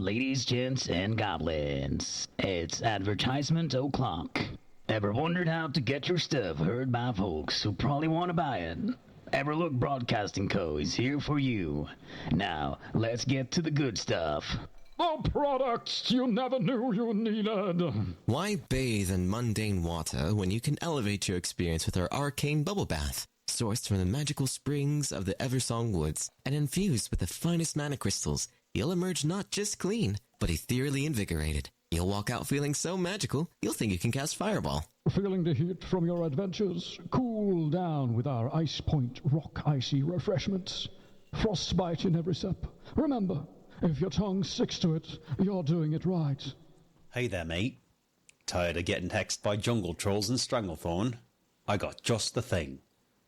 ladies, gents, and goblins. It's advertisement o'clock. Ever wondered how to get your stuff heard by folks who probably want to buy it? Everlook Broadcasting Co. is here for you. Now, let's get to the good stuff. The products you never knew you needed. Why bathe in mundane water when you can elevate your experience with our arcane bubble bath? Sourced from the magical springs of the Eversong Woods and infused with the finest mana crystals, you'll emerge not just clean, but ethereally invigorated. You'll walk out feeling so magical, you'll think you can cast Fireball. Feeling the heat from your adventures? Cool down with our Ice Point Rock Icy refreshments. Frostbite in every sip. Remember, if your tongue sticks to it, you're doing it right. Hey there, mate. Tired of getting hexed by jungle trolls and Stranglethorn? I got just the thing.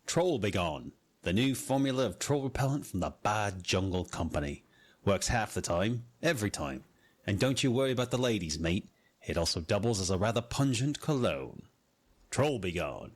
Troll Begone, the new formula of troll repellent from the Bad Jungle Company. Works half the time, every time. And don't you worry about the ladies, mate. It also doubles as a rather pungent cologne. Troll Begone.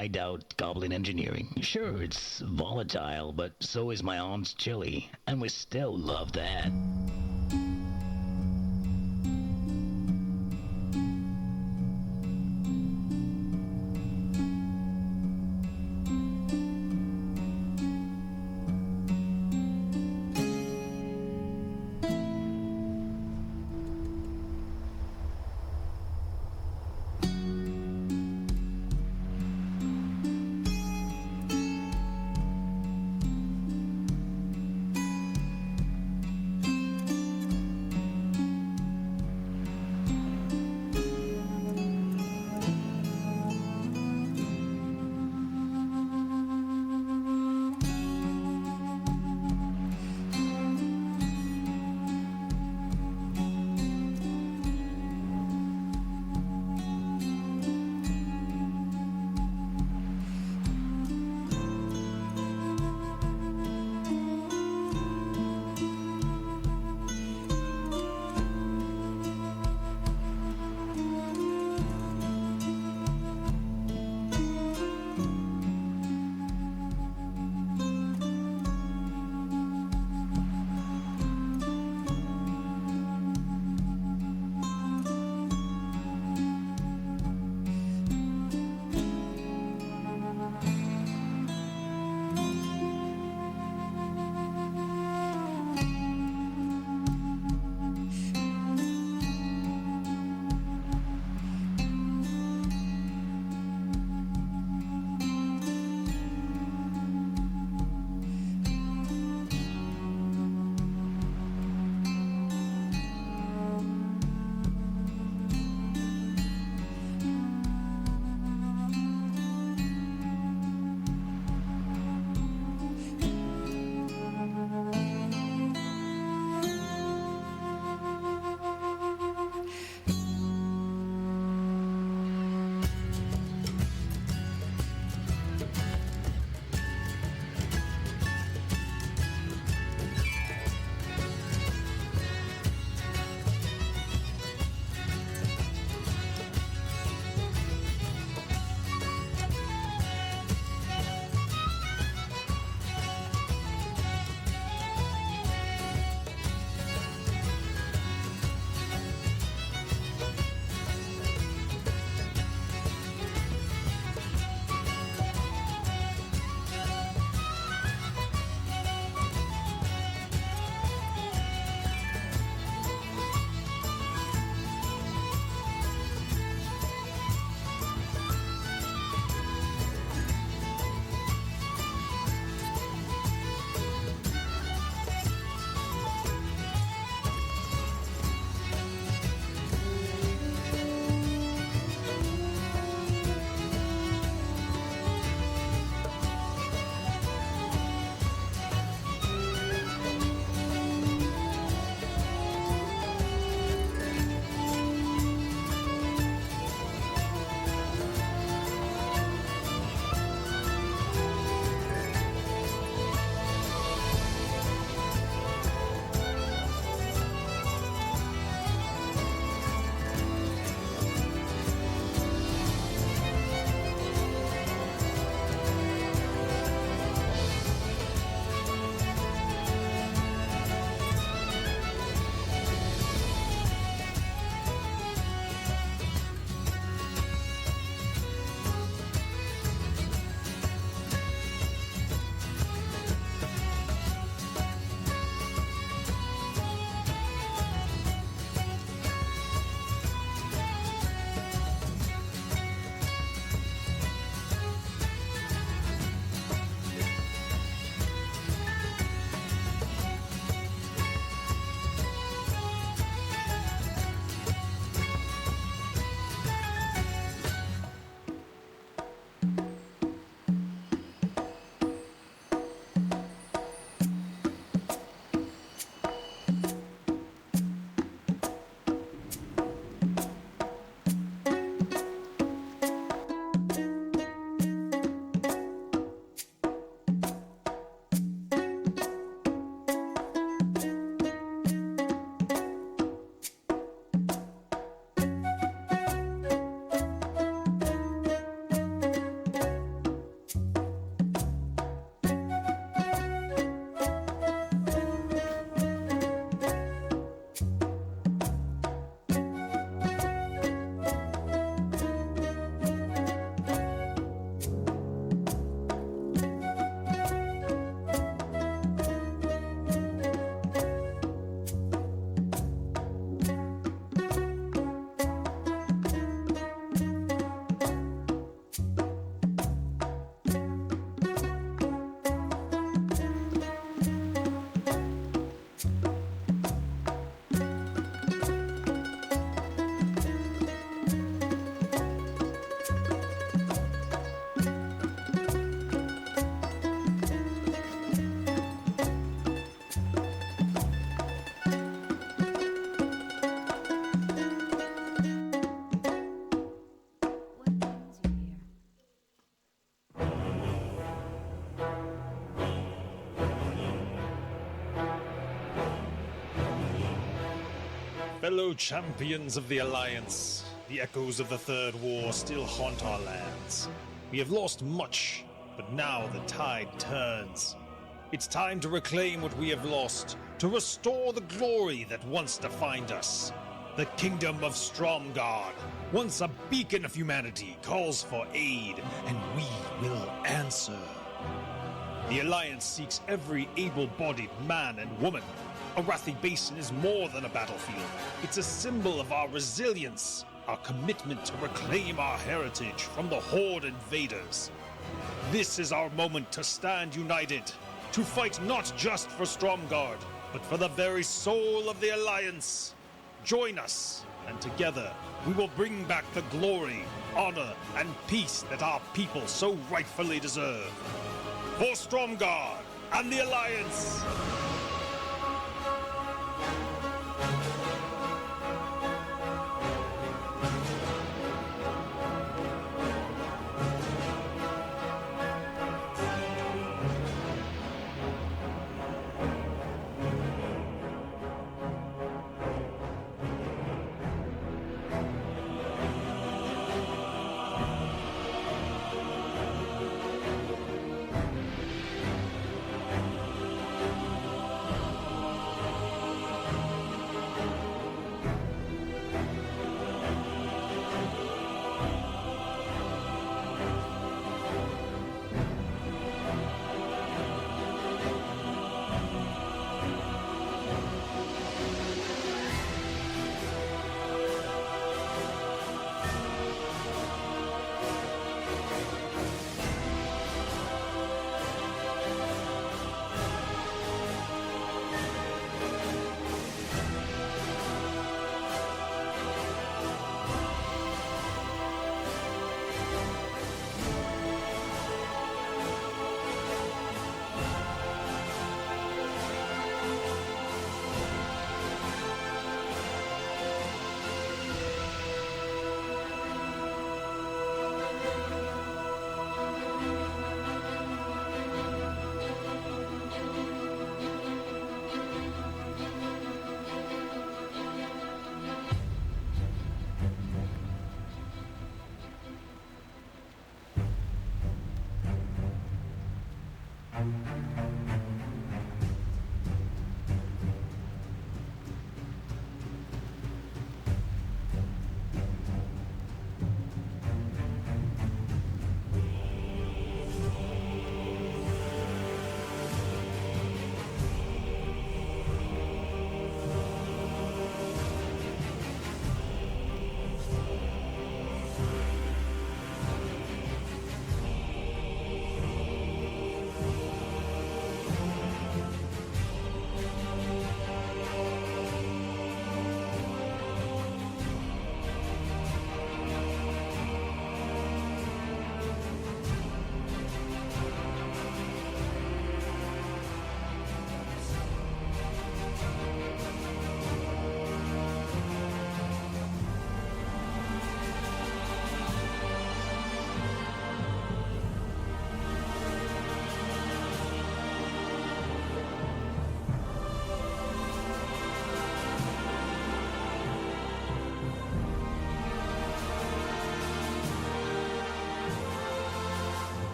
I doubt goblin engineering. Sure, it's volatile, but so is my aunt's chili, and we still love that. Fellow champions of the Alliance, the echoes of the Third War still haunt our lands. We have lost much, but now the tide turns. It's time to reclaim what we have lost, to restore the glory that once defined us. The kingdom of Stromgarde, once a beacon of humanity, calls for aid, and we will answer. The Alliance seeks every able-bodied man and woman. Arathi Basin is more than a battlefield. It's a symbol of our resilience, our commitment to reclaim our heritage from the Horde invaders. This is our moment to stand united, to fight not just for Stromgarde, but for the very soul of the Alliance. Join us, and together we will bring back the glory, honor, and peace that our people so rightfully deserve. For Stromgarde and the Alliance!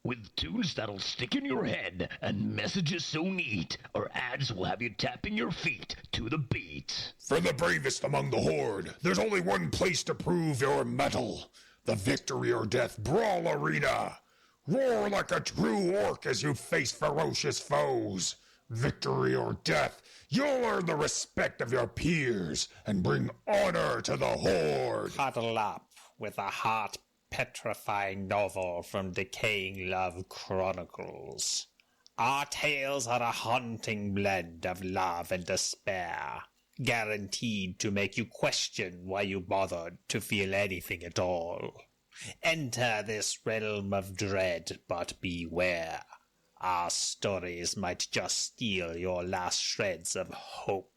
with tunes that'll stick in your head and messages so neat, our ads will have you tapping your feet to the beat. For the bravest among the horde, there's only one place to prove your mettle. The Victory or Death Brawl Arena. Roar like a true orc as you face ferocious foes. Victory or death, you'll earn the respect of your peers and bring honor to the horde. Huddle up with a heart-petrifying novel from Decaying Love Chronicles. Our tales are a haunting blend of love and despair, guaranteed to make you question why you bothered to feel anything at all. Enter this realm of dread, but beware. Our stories might just steal your last shreds of hope.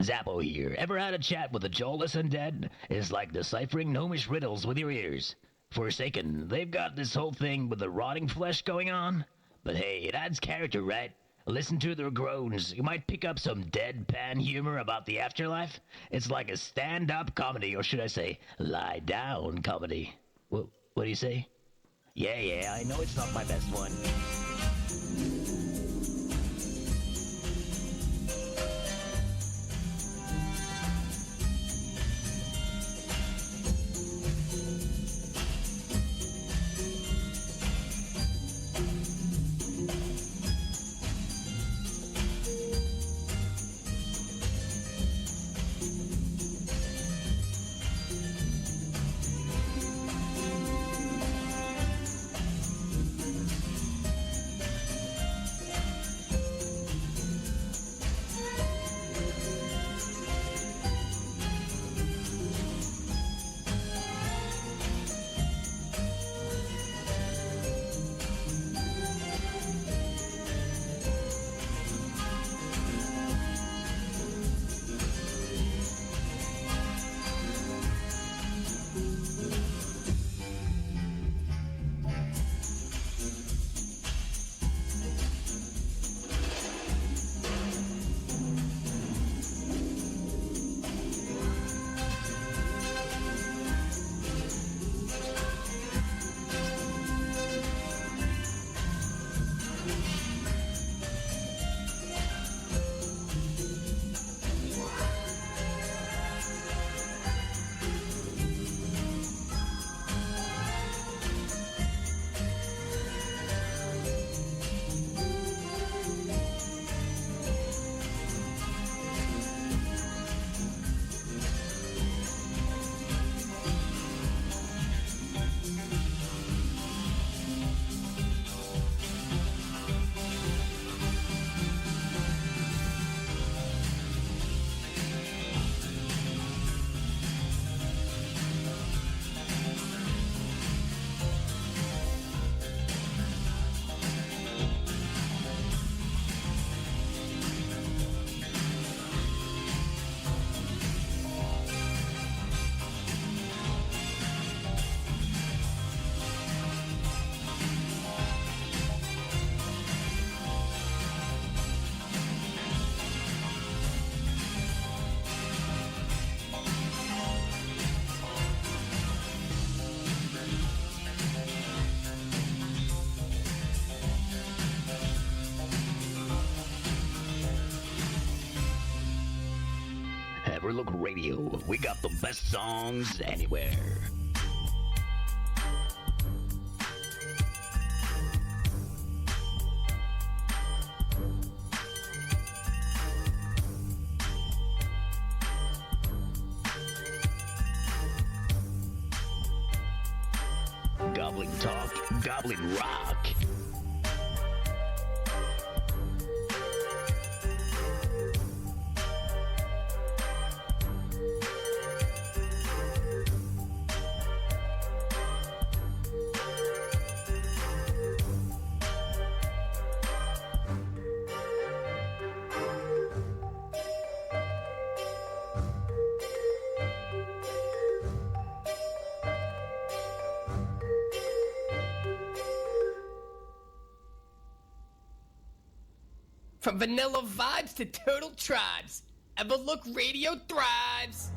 Zappo here. Ever had a chat with a jawless undead? It's like deciphering gnomish riddles with your ears. Forsaken, they've got this whole thing with the rotting flesh going on. But hey, it adds character, right? Listen to their groans. You might pick up some deadpan humor about the afterlife. It's like a stand-up comedy, or should I say, lie-down comedy. What do you say? Yeah, I know it's not my best one. Overlook Radio. We got the best songs anywhere. Goblin Talk, Goblin Rock. From vanilla vibes to total tribes, Everlook Radio thrives.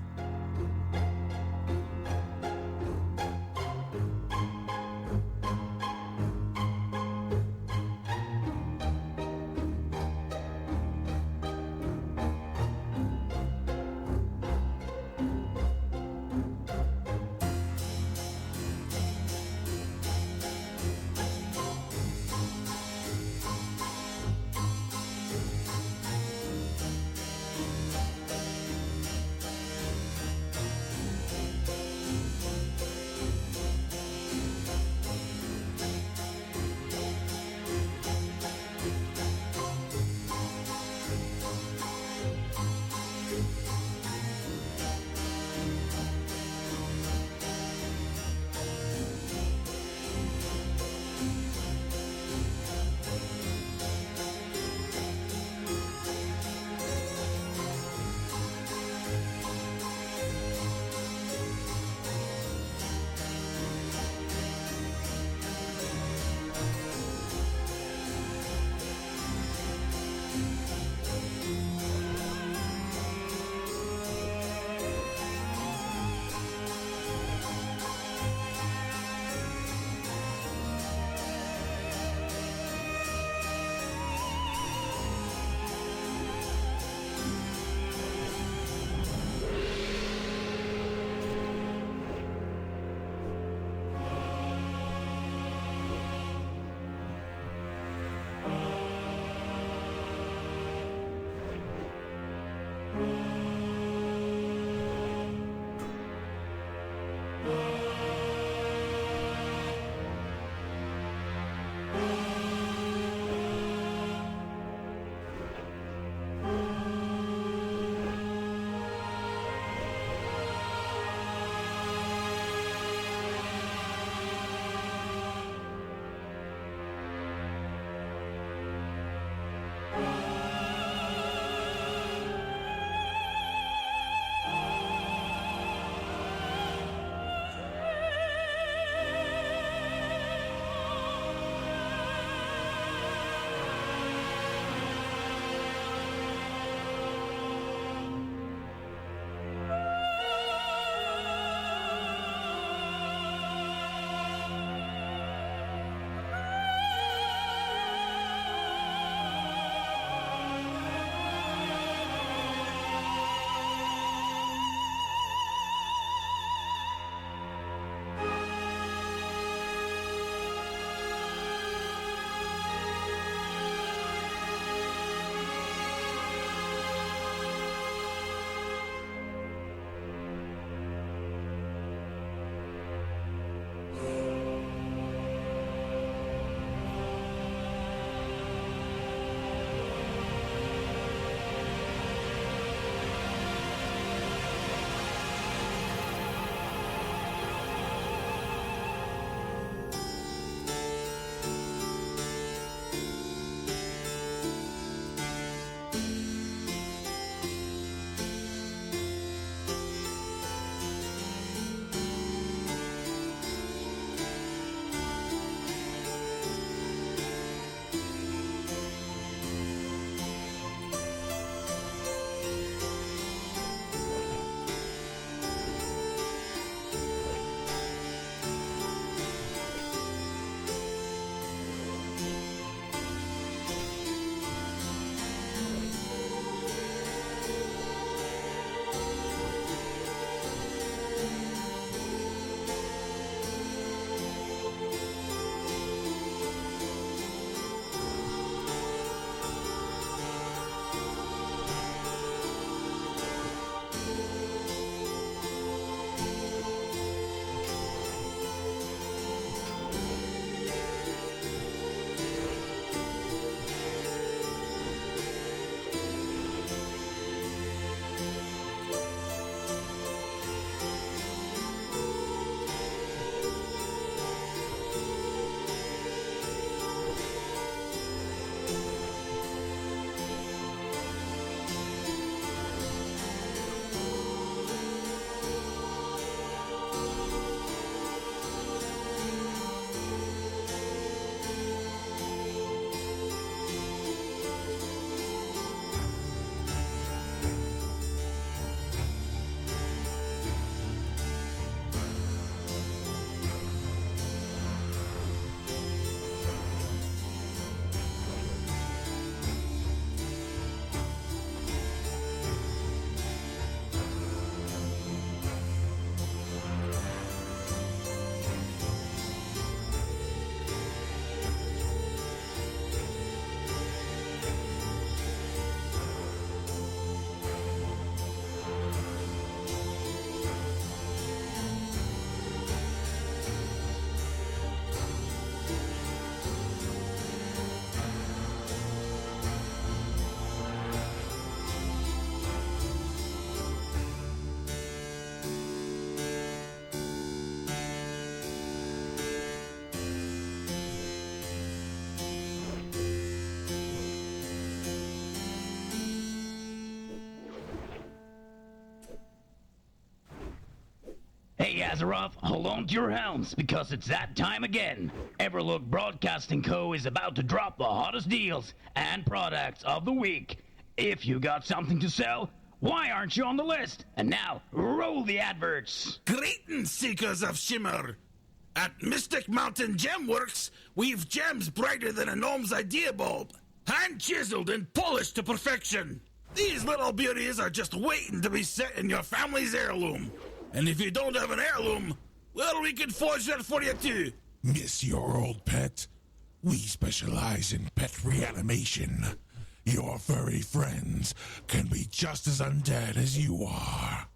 Azeroth, hold on to your helms, because it's that time again. Everlook Broadcasting Co. is about to drop the hottest deals and products of the week. If you got something to sell, why aren't you on the list? And now, roll the adverts. Greetings, seekers of shimmer. At Mystic Mountain Gemworks, we've gems brighter than a gnome's idea bulb. Hand-chiseled and polished to perfection. These little beauties are just waiting to be set in your family's heirloom. And if you don't have an heirloom, well, we can forge that for you too. Miss your old pet? We specialize in pet reanimation. Your furry friends can be just as undead as you are.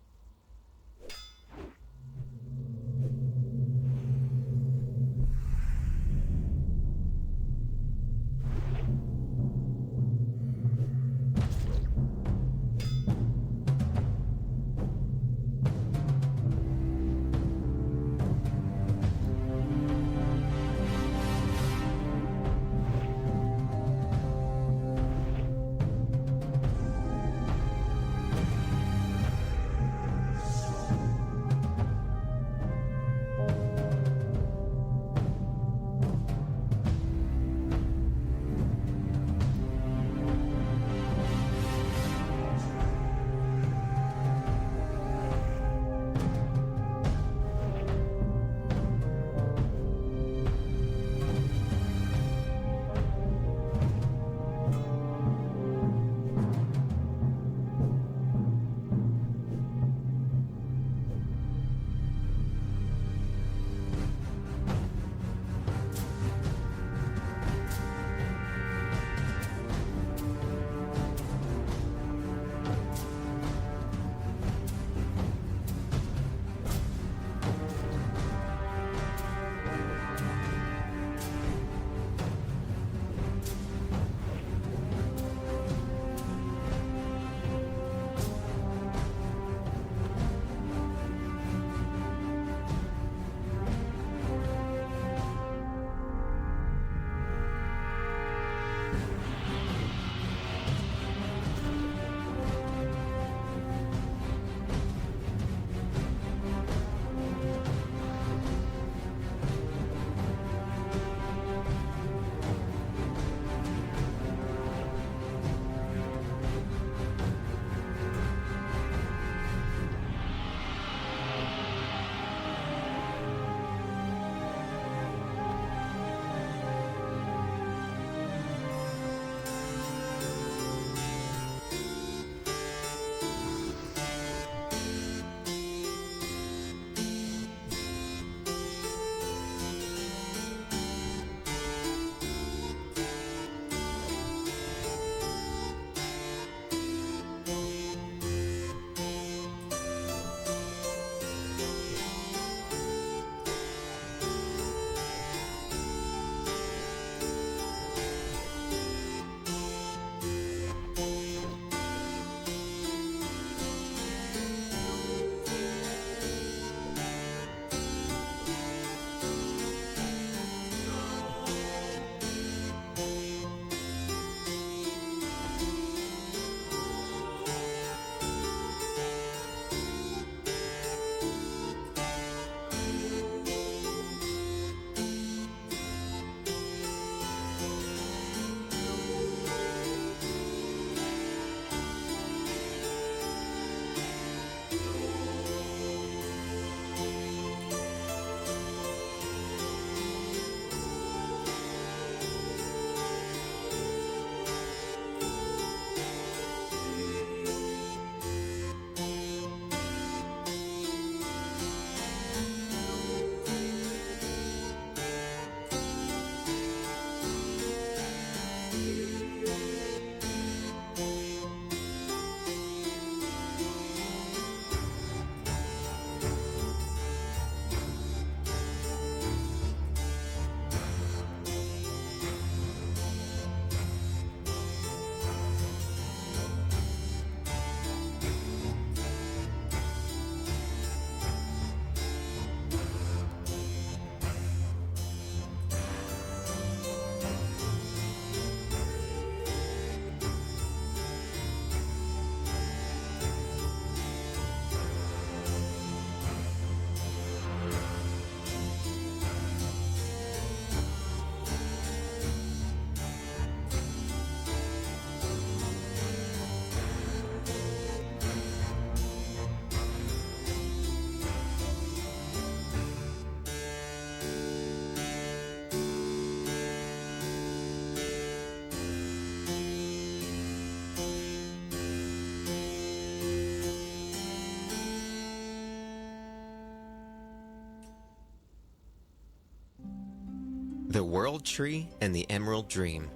The World Tree and the Emerald Dream.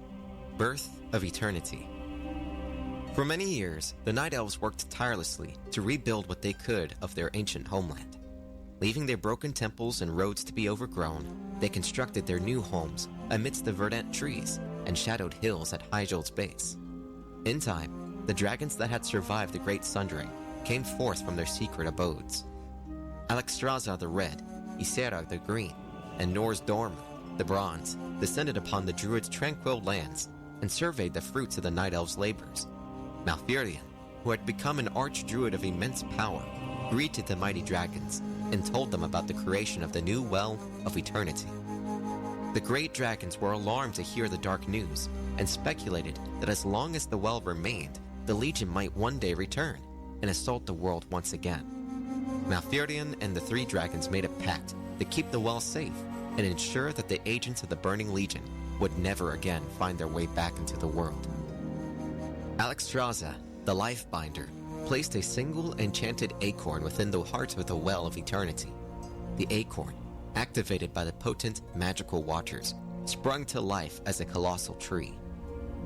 Birth of Eternity. For many years, the Night Elves worked tirelessly to rebuild what they could of their ancient homeland. Leaving their broken temples and roads to be overgrown, they constructed their new homes amidst the verdant trees and shadowed hills at Hyjald's base. In time, the dragons that had survived the Great Sundering came forth from their secret abodes. Alexstrasza the Red, Ysera the Green, and Norsdormu the Bronze descended upon the Druids' tranquil lands and surveyed the fruits of the Night Elves' labors. Malfurion, who had become an archdruid of immense power, greeted the mighty dragons and told them about the creation of the new Well of Eternity. The great dragons were alarmed to hear the dark news and speculated that as long as the well remained, the Legion might one day return and assault the world once again. Malfurion and the three dragons made a pact to keep the well safe and ensure that the agents of the Burning Legion would never again find their way back into the world. Alexstrasza, the Lifebinder, placed a single enchanted acorn within the heart of the Well of Eternity. The acorn, activated by the potent magical waters, sprung to life as a colossal tree.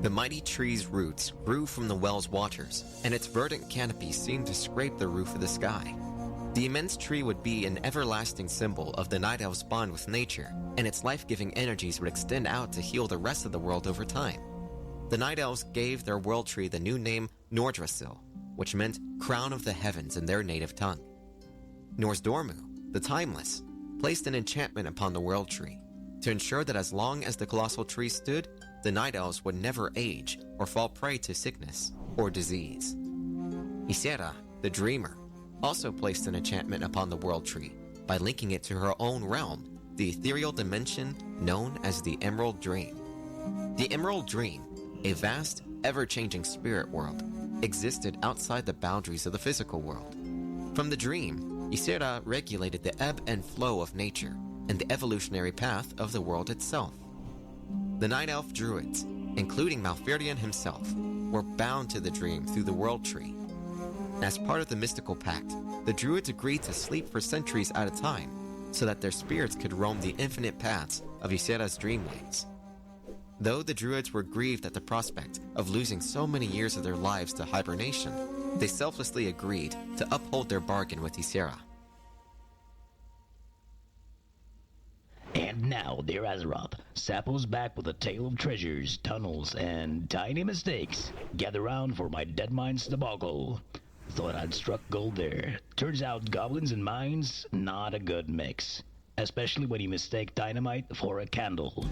The mighty tree's roots grew from the well's waters, and its verdant canopy seemed to scrape the roof of the sky. The immense tree would be an everlasting symbol of the Night Elves' bond with nature, and its life-giving energies would extend out to heal the rest of the world over time. The Night Elves gave their world tree the new name Nordrassil, which meant crown of the heavens in their native tongue. Norsdormu, the Timeless, placed an enchantment upon the world tree to ensure that as long as the colossal tree stood, the Night Elves would never age or fall prey to sickness or disease. Ysera, the Dreamer, also placed an enchantment upon the world tree by linking it to her own realm, the ethereal dimension known as the Emerald Dream. The Emerald Dream, a vast, ever-changing spirit world, existed outside the boundaries of the physical world. From the dream, Ysera regulated the ebb and flow of nature and the evolutionary path of the world itself. The Night Elf Druids, including Malfurion himself, were bound to the dream through the world tree. As part of the mystical pact, the Druids agreed to sleep for centuries at a time so that their spirits could roam the infinite paths of Ysera's dreamways. Though the Druids were grieved at the prospect of losing so many years of their lives to hibernation, they selflessly agreed to uphold their bargain with Ysera. And now, dear Azeroth, Sappho's back with a tale of treasures, tunnels, and tiny mistakes. Gather round for my Dead Mines debacle. Thought I'd struck gold there. Turns out goblins and mines, not a good mix. Especially when you mistake dynamite for a candle.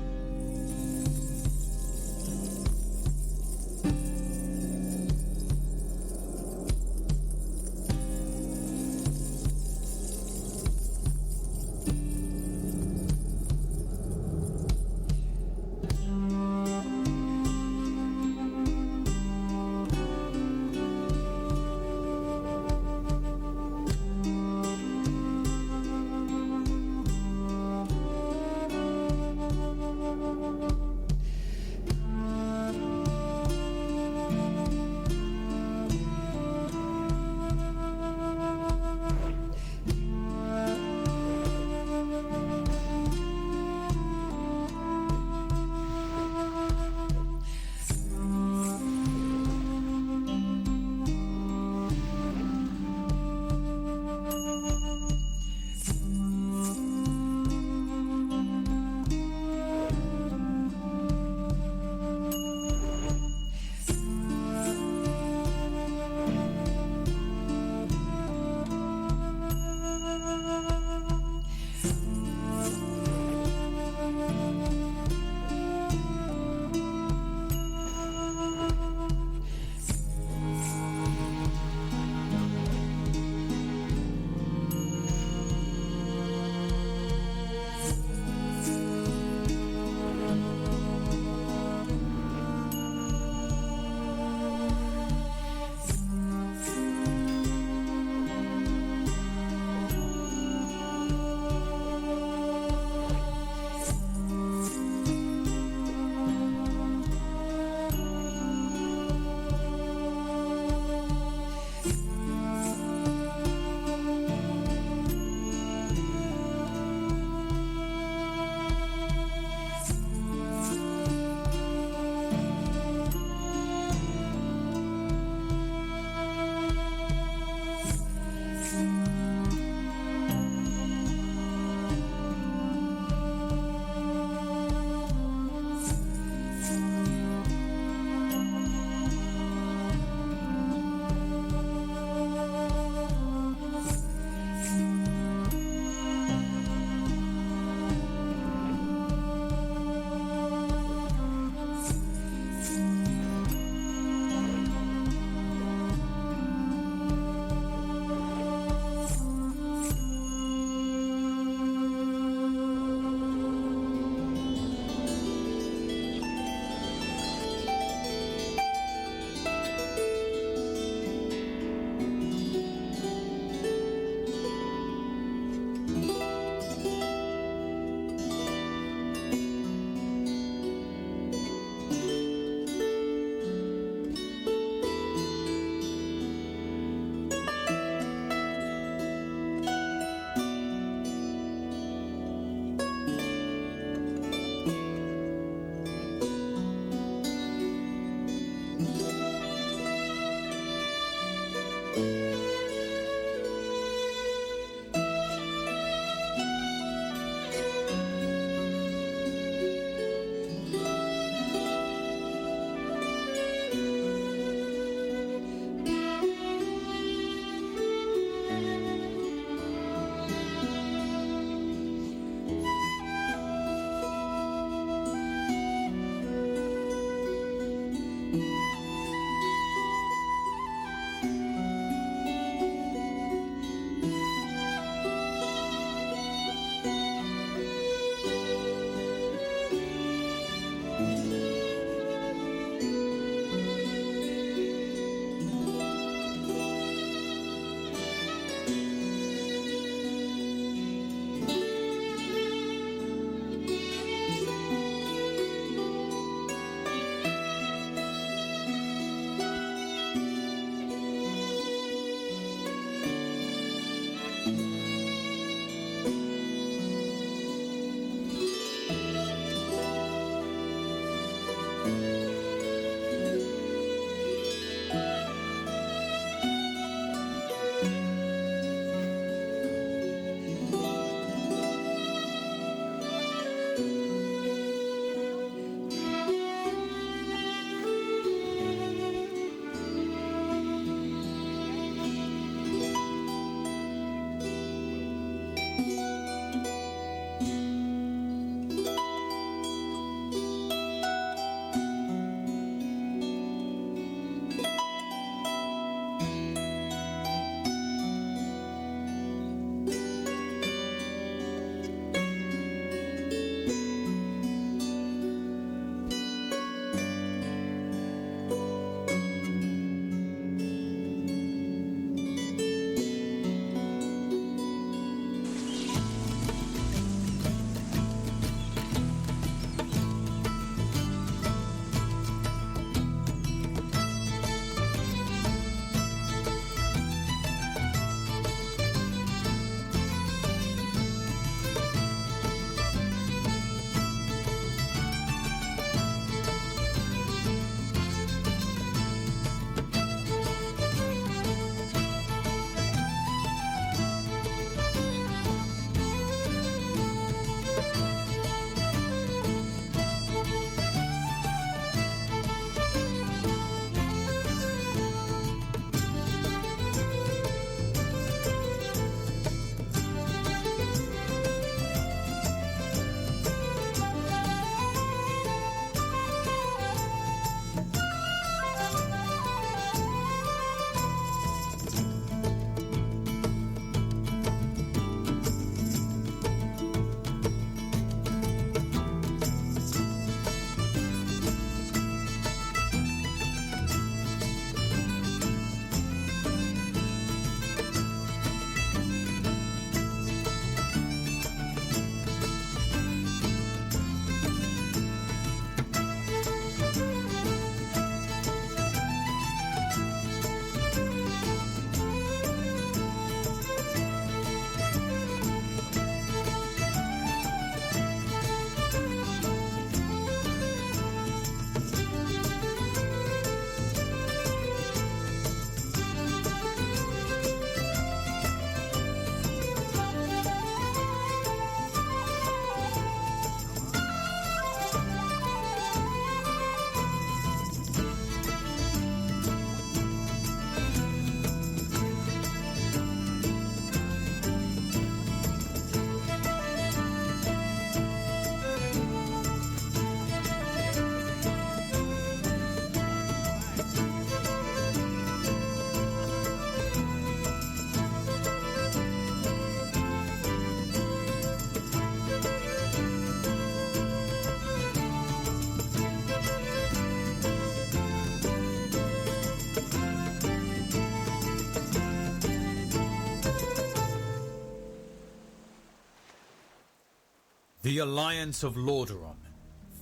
The Alliance of Lordaeron,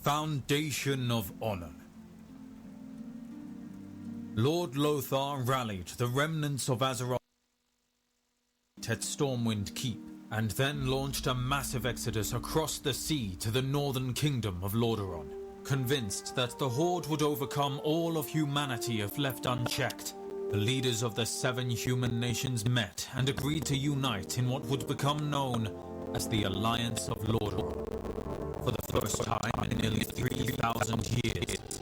Foundation of Honor. Lord Lothar rallied the remnants of Azeroth at Stormwind Keep, and then launched a massive exodus across the sea to the northern kingdom of Lordaeron, convinced that the Horde would overcome all of humanity if left unchecked. The leaders of the 7 human nations met and agreed to unite in what would become known as the Alliance of Lordaeron. For the first time in nearly 3,000 years,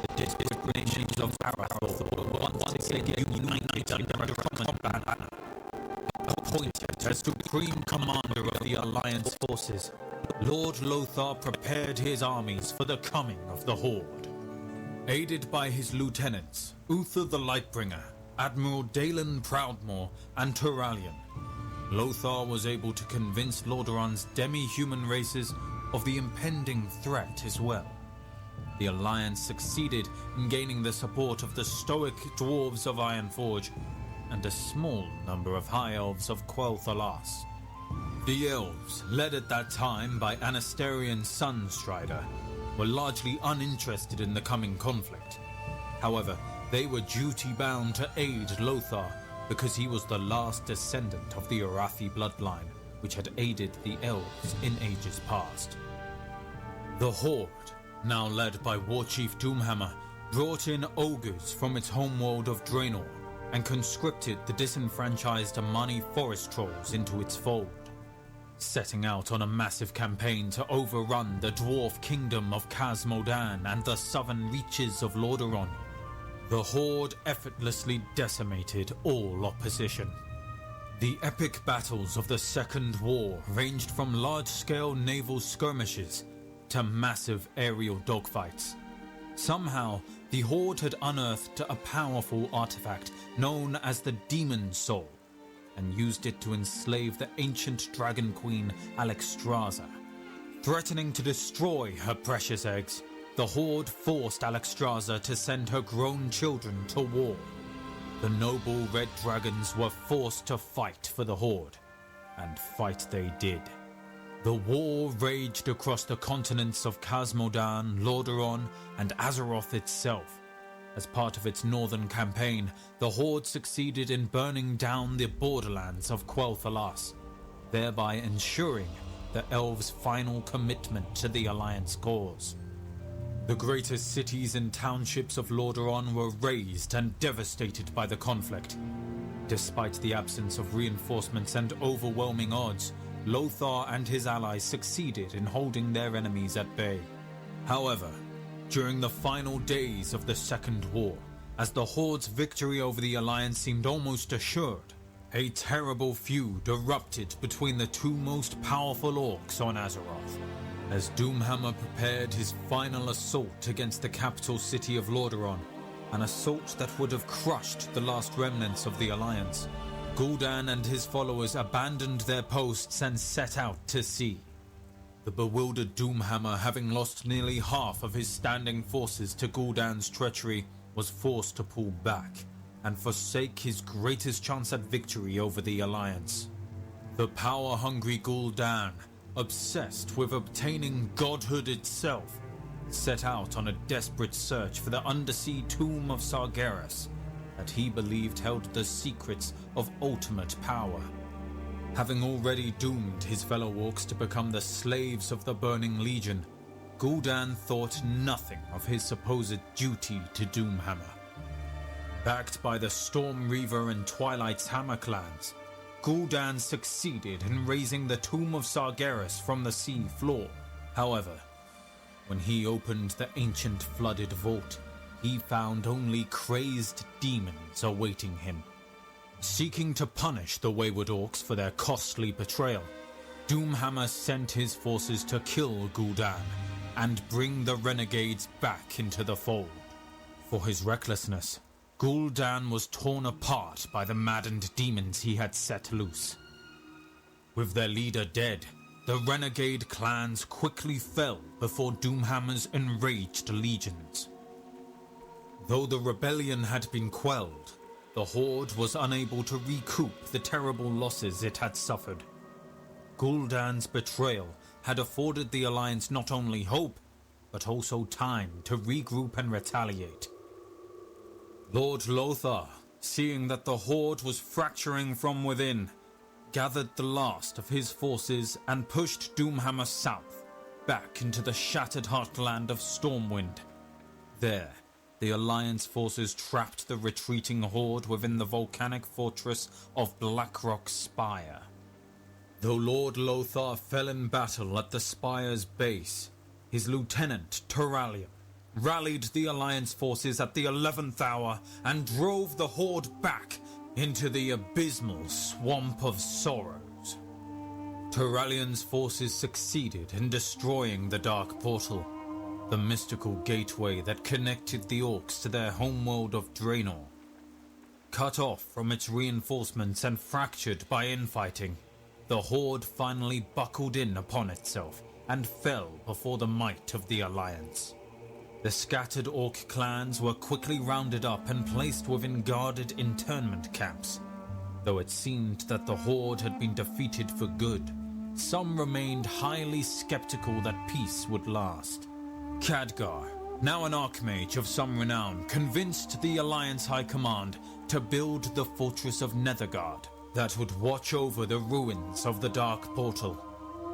the disparate nations of Arathor were once again united under a common banner. Appointed as supreme commander of the Alliance forces, Lord Lothar prepared his armies for the coming of the Horde. Aided by his lieutenants, Uther the Lightbringer, Admiral Dalen Proudmoore, and Turalyon, Lothar was able to convince Lordaeron's demi-human races of the impending threat as well. The Alliance succeeded in gaining the support of the stoic dwarves of Ironforge and a small number of High Elves of Quel'Thalas. The Elves, led at that time by Anasterian Sunstrider, were largely uninterested in the coming conflict. However, they were duty-bound to aid Lothar because he was the last descendant of the Arathi bloodline, which had aided the Elves in ages past. The Horde, now led by Warchief Doomhammer, brought in ogres from its homeworld of Draenor and conscripted the disenfranchised Amani forest trolls into its fold, setting out on a massive campaign to overrun the dwarf kingdom of Khaz Modan and the southern reaches of Lordaeron. The Horde effortlessly decimated all opposition. The epic battles of the Second War ranged from large-scale naval skirmishes to massive aerial dogfights. Somehow, the Horde had unearthed a powerful artifact known as the Demon Soul, and used it to enslave the ancient Dragon Queen Alexstrasza. Threatening to destroy her precious eggs, the Horde forced Alexstrasza to send her grown children to war. The noble Red Dragons were forced to fight for the Horde, and fight they did. The war raged across the continents of Khaz Modan, Lordaeron, and Azeroth itself. As part of its northern campaign, the Horde succeeded in burning down the borderlands of Quel'Thalas, thereby ensuring the Elves' final commitment to the Alliance cause. The greatest cities and townships of Lordaeron were razed and devastated by the conflict. Despite the absence of reinforcements and overwhelming odds, Lothar and his allies succeeded in holding their enemies at bay. However, during the final days of the Second War, as the Horde's victory over the Alliance seemed almost assured, a terrible feud erupted between the two most powerful orcs on Azeroth. As Doomhammer prepared his final assault against the capital city of Lordaeron, an assault that would have crushed the last remnants of the Alliance, Gul'dan and his followers abandoned their posts and set out to sea. The bewildered Doomhammer, having lost nearly half of his standing forces to Gul'dan's treachery, was forced to pull back and forsake his greatest chance at victory over the Alliance. The power-hungry Gul'dan, obsessed with obtaining godhood itself, set out on a desperate search for the undersea tomb of Sargeras that he believed held the secrets of ultimate power. Having already doomed his fellow orcs to become the slaves of the Burning Legion, Gul'dan thought nothing of his supposed duty to Doomhammer. Backed by the Storm Reaver and Twilight's Hammer clans, Gul'dan succeeded in raising the tomb of Sargeras from the sea floor. However, when he opened the ancient flooded vault, he found only crazed demons awaiting him. Seeking to punish the wayward orcs for their costly betrayal, Doomhammer sent his forces to kill Gul'dan and bring the renegades back into the fold. For his recklessness, Gul'dan was torn apart by the maddened demons he had set loose. With their leader dead, the renegade clans quickly fell before Doomhammer's enraged legions. Though the rebellion had been quelled, the Horde was unable to recoup the terrible losses it had suffered. Gul'dan's betrayal had afforded the Alliance not only hope, but also time to regroup and retaliate. Lord Lothar, seeing that the Horde was fracturing from within, gathered the last of his forces and pushed Doomhammer south, back into the shattered heartland of Stormwind. There, the Alliance forces trapped the retreating Horde within the volcanic fortress of Blackrock Spire. Though Lord Lothar fell in battle at the spire's base, his lieutenant, Turalion, rallied the Alliance forces at the 11th hour and drove the Horde back into the abysmal Swamp of Sorrows. Turalion's forces succeeded in destroying the Dark Portal, the mystical gateway that connected the Orcs to their homeworld of Draenor. Cut off from its reinforcements and fractured by infighting, the Horde finally buckled in upon itself and fell before the might of the Alliance. The scattered Orc clans were quickly rounded up and placed within guarded internment camps. Though it seemed that the Horde had been defeated for good, some remained highly skeptical that peace would last. Khadgar, now an Archmage of some renown, convinced the Alliance High Command to build the Fortress of Nethergard that would watch over the ruins of the Dark Portal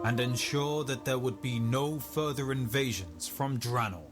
and ensure that there would be no further invasions from Draenor.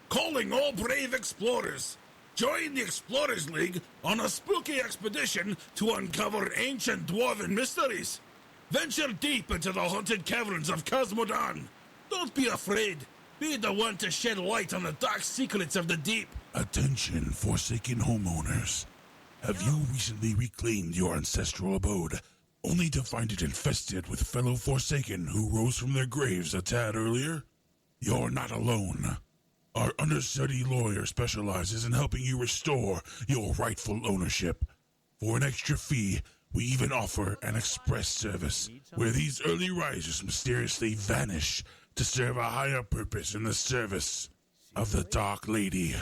Calling all brave explorers. Join the Explorers League on a spooky expedition to uncover ancient dwarven mysteries. Venture deep into the haunted caverns of Cosmodan. Don't be afraid. Be the one to shed light on the dark secrets of the deep. Attention, Forsaken homeowners. Have you recently reclaimed your ancestral abode, only to find it infested with fellow Forsaken who rose from their graves a tad earlier? You're not alone. Our understudy lawyer specializes in helping you restore your rightful ownership. For an extra fee, we even offer an express service where these early risers mysteriously vanish to serve a higher purpose in the service of the Dark Lady.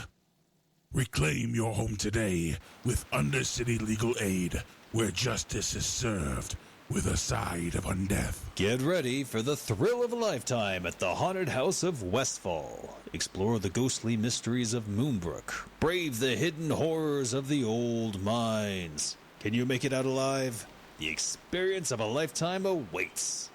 Reclaim your home today with Undercity Legal Aid, where justice is served with a side of undeath. Get ready for the thrill of a lifetime at the Haunted House of Westfall. Explore the ghostly mysteries of Moonbrook. Brave the hidden horrors of the old mines. Can you make it out alive? The experience of a lifetime awaits.